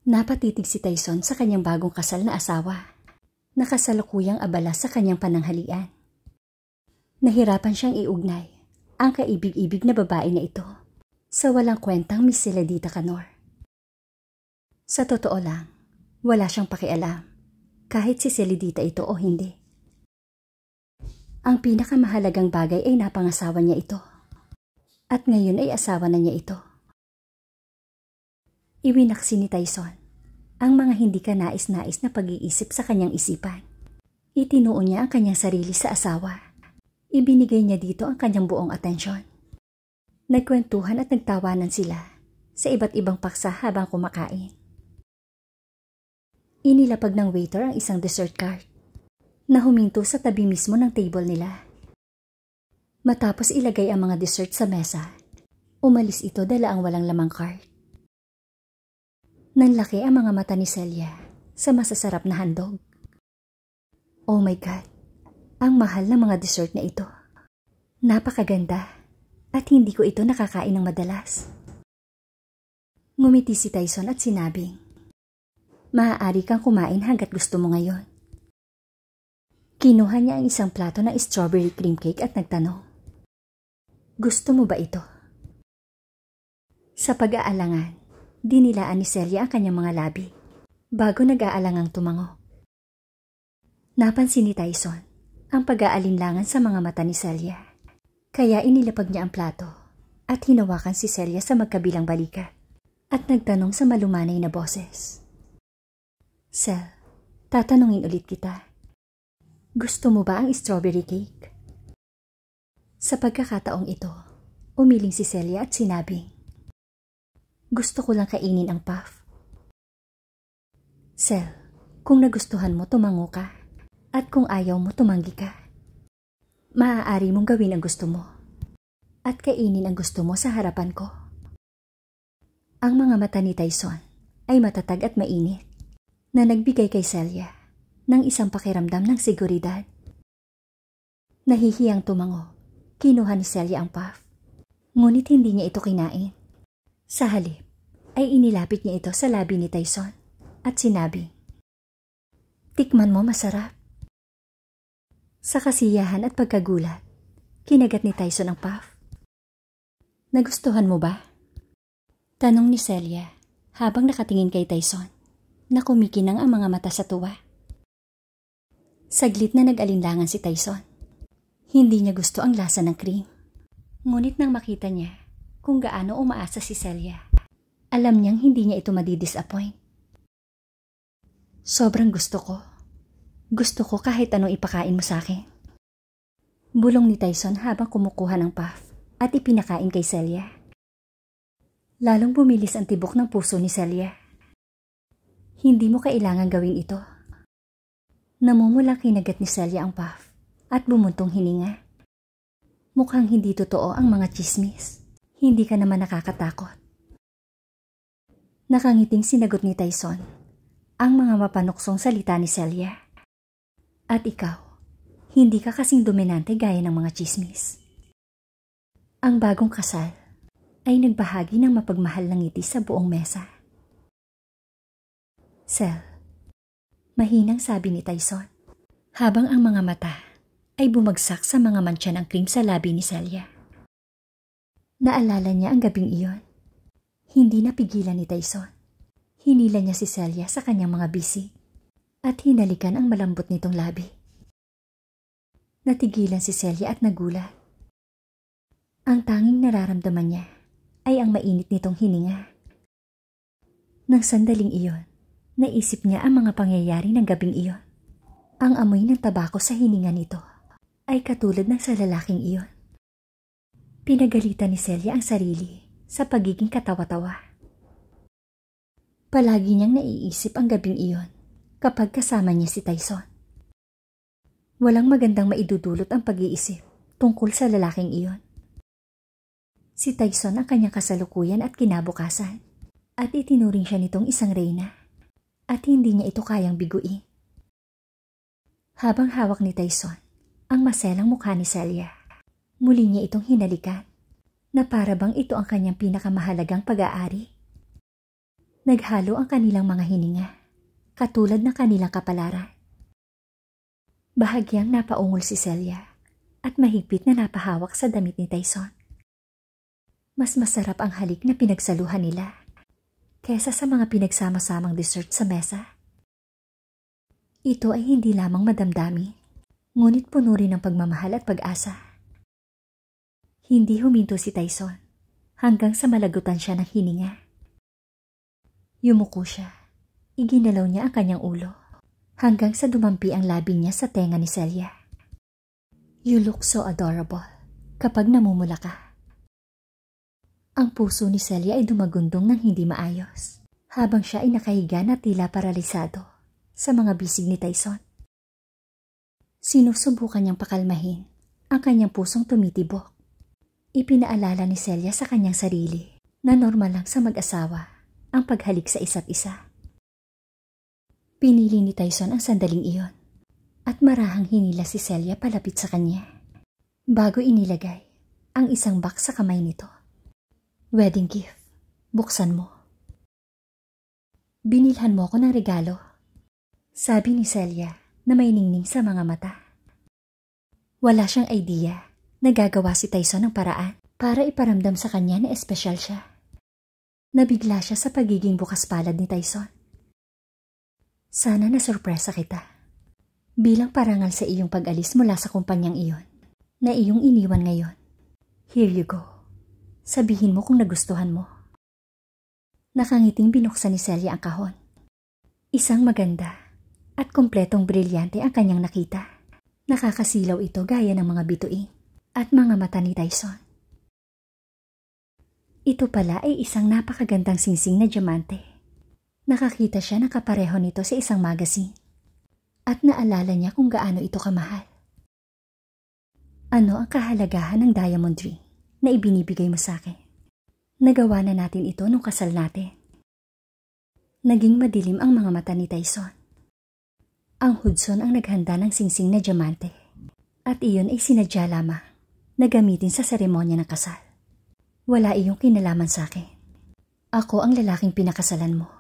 Napatitig si Tyson sa kanyang bagong kasal na asawa. Nakasalukuyang abala sa kanyang pananghalian. Nahirapan siyang iugnay ang kaibig-ibig na babae na ito sa walang kwentang Miss Celedita Canor. Sa totoo lang, wala siyang pakialam kahit si Celedita ito o hindi. Ang pinakamahalagang bagay ay napangasawa niya ito. At ngayon ay asawa na niya ito. Iwinaksi ni Tyson ang mga hindi ka nais-nais na pag-iisip sa kanyang isipan. Itinuon niya ang kanyang sarili sa asawa. Ibinigay niya dito ang kanyang buong atensyon. Nagkwentuhan at nagtawanan sila sa iba't ibang paksa habang kumakain. Inilapag ng waiter ang isang dessert cart na huminto sa tabi mismo ng table nila. Matapos ilagay ang mga dessert sa mesa, umalis ito dala ang walang lamang cart. Nanlaki ang mga mata ni Celia sa masasarap na handog. Oh my God, ang mahal ng mga dessert na ito. Napakaganda at hindi ko ito nakakain ng madalas. Ngumiti si Tyson at sinabing, maaari kang kumain hanggat gusto mo ngayon. Kinuha niya ang isang plato ng strawberry cream cake at nagtanong, gusto mo ba ito? Sa pag-aalangan, dinilaan ni Celia ang kanyang mga labi bago nag-aalangang tumango. Napansin ni Tyson ang pag-aalinlangan sa mga mata ni Celia, kaya inilapag niya ang plato at hinawakan si Celia sa magkabilang balikat at nagtanong sa malumanay na boses. Cel, tatanungin ulit kita. Gusto mo ba ang strawberry cake? Sa pagkakataong ito, umiling si Celia at sinabing, gusto ko lang kainin ang puff. Cel, kung nagustuhan mo tumango ka at kung ayaw mo tumanggi ka. Maaari mong gawin ang gusto mo at kainin ang gusto mo sa harapan ko. Ang mga mata ni Tyson ay matatag at mainit na nagbigay kay Celia ng isang pakiramdam ng seguridad. Nahihiyang tumango, kinuha ni Celia ang puff, ngunit hindi niya ito kinain. Sa halip ay inilapit niya ito sa labi ni Tyson at sinabi, tikman mo, masarap. Sa kasiyahan at pagkagulat, kinagat ni Tyson ang puff. Nagustuhan mo ba? Tanong ni Celia habang nakatingin kay Tyson na kumikinang ang mga mata sa tuwa. Saglit na nag-alinlangan si Tyson. Hindi niya gusto ang lasa ng cream. Ngunit nang makita niya kung gaano umaasa si Celia, alam niyang hindi niya ito madidisappoint. Sobrang gusto ko. Gusto ko kahit anong ipakain mo sa akin. Bulong ni Tyson habang kumukuha ng puff at ipinakain kay Celia. Lalong bumilis ang tibok ng puso ni Celia. Hindi mo kailangan gawin ito. Namumulang kinagat ni Celia ang puff at bumuntong hininga. Mukhang hindi totoo ang mga chismis. Hindi ka naman nakakatakot. Nakangiting sinagot ni Tyson ang mga mapanuksong salita ni Celia. At ikaw, hindi ka kasing dominante gaya ng mga chismis. Ang bagong kasal ay nagbahagi ng mapagmahal na ngiti sa buong mesa. Cel, mahinang sabi ni Tyson, habang ang mga mata ay bumagsak sa mga mantsa ng cream sa labi ni Celia. Naalala niya ang gabing iyon. Hindi napigilan ni Tyson. Hinila niya si Celia sa kanyang mga bisig at hinalikan ang malambot nitong labi. Natigilan si Celia at nagulat. Ang tanging nararamdaman niya ay ang mainit nitong hininga. Nang sandaling iyon, naisip niya ang mga pangyayari ng gabing iyon. Ang amoy ng tabako sa hininga nito ay katulad ng sa lalaking iyon. Pinagalitan ni Celia ang sarili sa pagiging katawa-tawa. Palagi niyang naiisip ang gabing iyon kapag kasama niya si Tyson. Walang magandang maidudulot ang pag-iisip tungkol sa lalaking iyon. Si Tyson ang kanyang kasalukuyan at kinabukasan at itinuring siya nitong isang reyna at hindi niya ito kayang biguin. Habang hawak ni Tyson ang maselang mukha ni Celia, muli niya itong hinalikan na para bang ito ang kanyang pinakamahalagang pag-aari. Naghalo ang kanilang mga hininga, katulad ng kanilang kapalaran. Bahagyang napaungol si Celia at mahigpit na napahawak sa damit ni Tyson. Mas masarap ang halik na pinagsaluhan nila kesa sa mga pinagsama-samang dessert sa mesa. Ito ay hindi lamang madamdami, ngunit puno rin ng pagmamahal at pag-asa. Hindi huminto si Tyson hanggang sa malagutan siya ng hininga. Yumuko siya. Iginalaw niya ang kanyang ulo hanggang sa dumampi ang labi niya sa tenga ni Celia. You look so adorable kapag namumula ka. Ang puso ni Celia ay dumagundong ng hindi maayos habang siya ay nakahiga na tila paralisado sa mga bisig ni Tyson. Sinusubukan niyang pakalmahin ang kanyang pusong tumitibok. Ipinaalala ni Celia sa kanyang sarili na normal lang sa mag-asawa ang paghalik sa isa't isa. Pinili ni Tyson ang sandaling iyon at marahang hinila si Celia palapit sa kanya bago inilagay ang isang box sa kamay nito. Wedding gift, buksan mo. Binilhan mo ko ng regalo, sabi ni Celia na may ningning sa mga mata. Wala siyang idea. Nagagawa si Tyson ng paraan para iparamdam sa kanya na espesyal siya. Nabigla siya sa pagiging bukas palad ni Tyson. Sana nasurpresa kita. Bilang parangal sa iyong pag-alis mula sa kumpanyang iyon na iyong iniwan ngayon. Here you go. Sabihin mo kung nagustuhan mo. Nakangiting binuksan ni Celia ang kahon. Isang maganda at kompletong brilyante ang kanyang nakita. Nakakasilaw ito gaya ng mga bituin at mga mata ni Tyson. Ito pala ay isang napakagandang singsing na diamante. Nakakita siya ng kapareho nito sa isang magazine at naalala niya kung gaano ito kamahal. Ano ang kahalagahan ng diamond ring na ibinibigay mo sa akin? Nagawa na natin ito nung kasal natin. Naging madilim ang mga mata ni Tyson. Ang Hudson ang naghanda ng singsing na diamante at iyon ay sinadya lamang na gamitin sa seremonya ng kasal. Wala iyong kinalaman sa akin. Ako ang lalaking pinakasalan mo.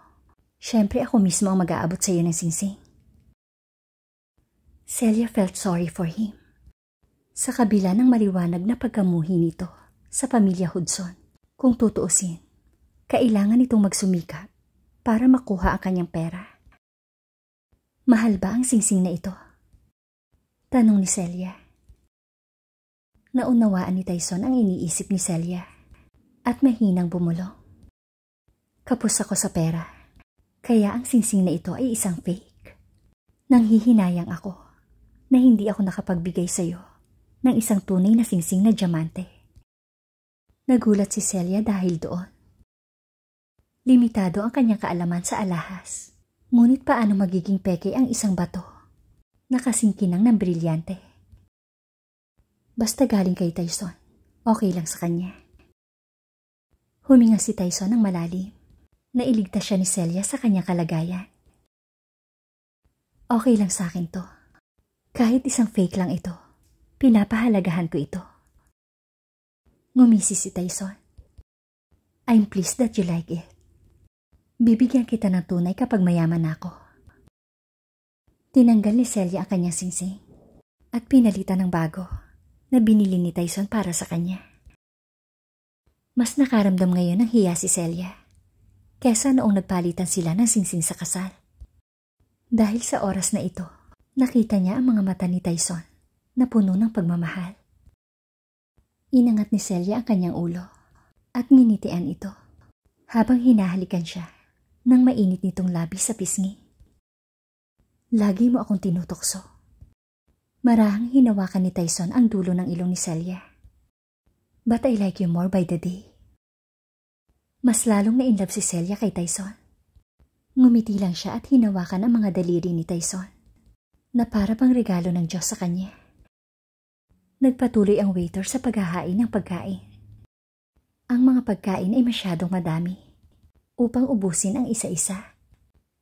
Siyempre ako mismo ang mag-aabot sa iyo ng singsing. Celia felt sorry for him. Sa kabila ng maliwanag na pagkamuhi nito sa pamilya Hudson, kung tutuusin, kailangan itong magsumikap para makuha ang kanyang pera. Mahal ba ang singsing na ito? Tanong ni Celia. Naunawaan ni Tyson ang iniisip ni Celia at mahinang bumulong. Kapos ako sa pera, kaya ang singsing na ito ay isang fake. Nanghihinayang ako na hindi ako nakapagbigay sa iyo ng isang tunay na singsing na diamante. Nagulat si Celia dahil doon. Limitado ang kanyang kaalaman sa alahas, ngunit paano magiging peke ang isang bato na kasingkinang ng brilyante? Basta galing kay Tyson, okay lang sa kanya. Huminga si Tyson ng malalim. Nailigtas siya ni Celia sa kanyang kalagayan. Okay lang sa akin to. Kahit isang fake lang ito, pinapahalagahan ko ito. Ngumisi si Tyson. I'm pleased that you like it. Bibigyan kita ng tunay kapag mayaman ako. Tinanggal ni Celia ang kanyang singsing at pinalitan ng bago na binili ni Tyson para sa kanya. Mas nakaramdam ngayon ng hiya si Celia kesa noong nagpalitan sila ng singsing sa kasal. Dahil sa oras na ito, nakita niya ang mga mata ni Tyson na puno ng pagmamahal. Inangat ni Celia ang kanyang ulo at nginitian ito habang hinahalikan siya ng mainit nitong labi sa pisngi. Lagi mo akong tinutokso. Marahang hinawakan ni Tyson ang dulo ng ilong ni Celia. But I like you more by the day. Mas lalong na-inlove si Celia kay Tyson. Ngumiti lang siya at hinawakan ang mga daliri ni Tyson na para bang regalo ng Diyos sa kanya. Nagpatuloy ang waiter sa paghahain ng pagkain. Ang mga pagkain ay masyadong madami upang ubusin ang isa-isa.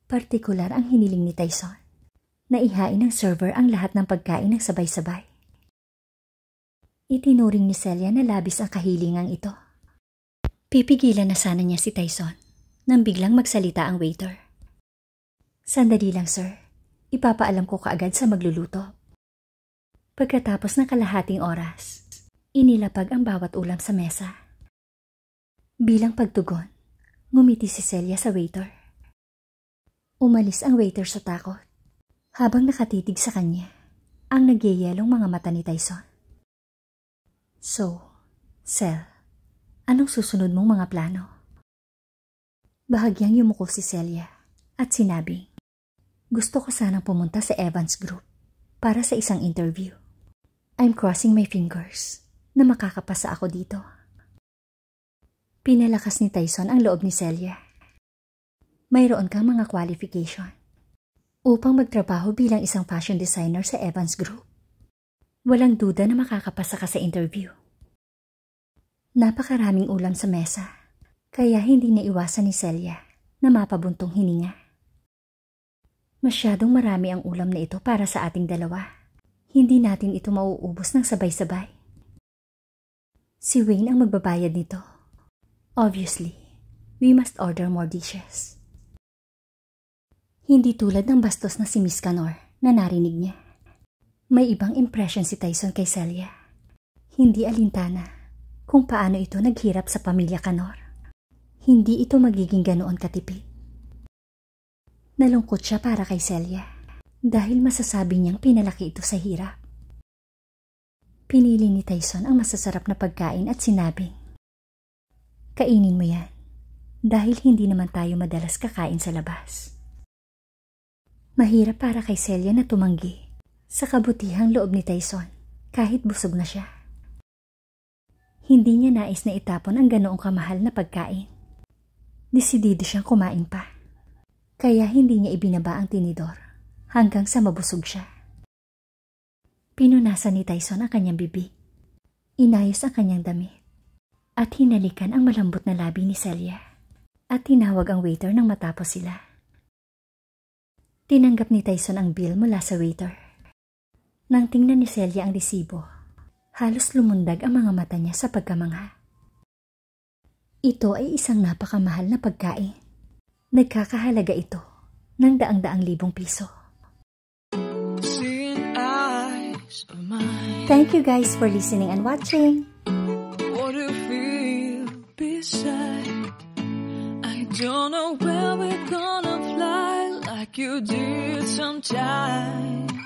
Partikular ang hiniling ni Tyson na ihain ng server ang lahat ng pagkain ng sabay-sabay. Itinuring ni Celia na labis ang kahilingang ito. Pipigilan na sana niya si Tyson nang biglang magsalita ang waiter. Sandali lang, sir. Ipapaalam ko kaagad sa magluluto. Pagkatapos ng kalahating oras, inilapag ang bawat ulam sa mesa. Bilang pagtugon, ngumiti si Celia sa waiter. Umalis ang waiter sa takot, habang nakatitig sa kanya ang nagyayelong mga mata ni Tyson. So, Cel, anong susunod mong mga plano? Bahagyang yumuko si Celia at sinabi, gusto ko sanang pumunta sa Evans Group para sa isang interview. I'm crossing my fingers na makakapasa ako dito. Pinalakas ni Tyson ang loob ni Celia. Mayroon kang mga qualification upang magtrabaho bilang isang fashion designer sa Evans Group. Walang duda na makakapasa ka sa interview. Napakaraming ulam sa mesa, kaya hindi naiwasan ni Celia na mapabuntong hininga. Masyadong marami ang ulam na ito para sa ating dalawa. Hindi natin ito mauubos ng sabay-sabay. Si Wayne ang magbabayad nito. Obviously, we must order more dishes. Hindi tulad ng bastos na si Miss Canor na narinig niya. May ibang impression si Tyson kay Celia. Hindi alintana kung paano ito naghirap sa pamilya Canor. Hindi ito magiging ganoon katipid. Nalungkot siya para kay Celia dahil masasabi niyang pinalaki ito sa hirap. Pinili ni Tyson ang masasarap na pagkain at sinabing, kainin mo yan dahil hindi naman tayo madalas kakain sa labas. Mahirap para kay Celia na tumanggi sa kabutihang loob ni Tyson kahit busog na siya. Hindi niya nais na itapon ang ganoong kamahal na pagkain. Desidido siyang kumain pa, kaya hindi niya ibinaba ang tinidor hanggang sa mabusog siya. Pinunasan ni Tyson ang kanyang bibig, inayos ang kanyang damit, at hinalikan ang malambot na labi ni Celia at tinawag ang waiter nang matapos sila. Tinanggap ni Tyson ang bill mula sa waiter. Nang tingnan ni Celia ang resibo, halos lumundag ang mga mata niya sa pagkamangha. Ito ay isang napakamahal na pagkain. Nagkakahalaga ito ng daang-daang libong piso. Thank you guys for listening and watching. What do you feel beside? I don't know where we're gonna fly like you did sometimes.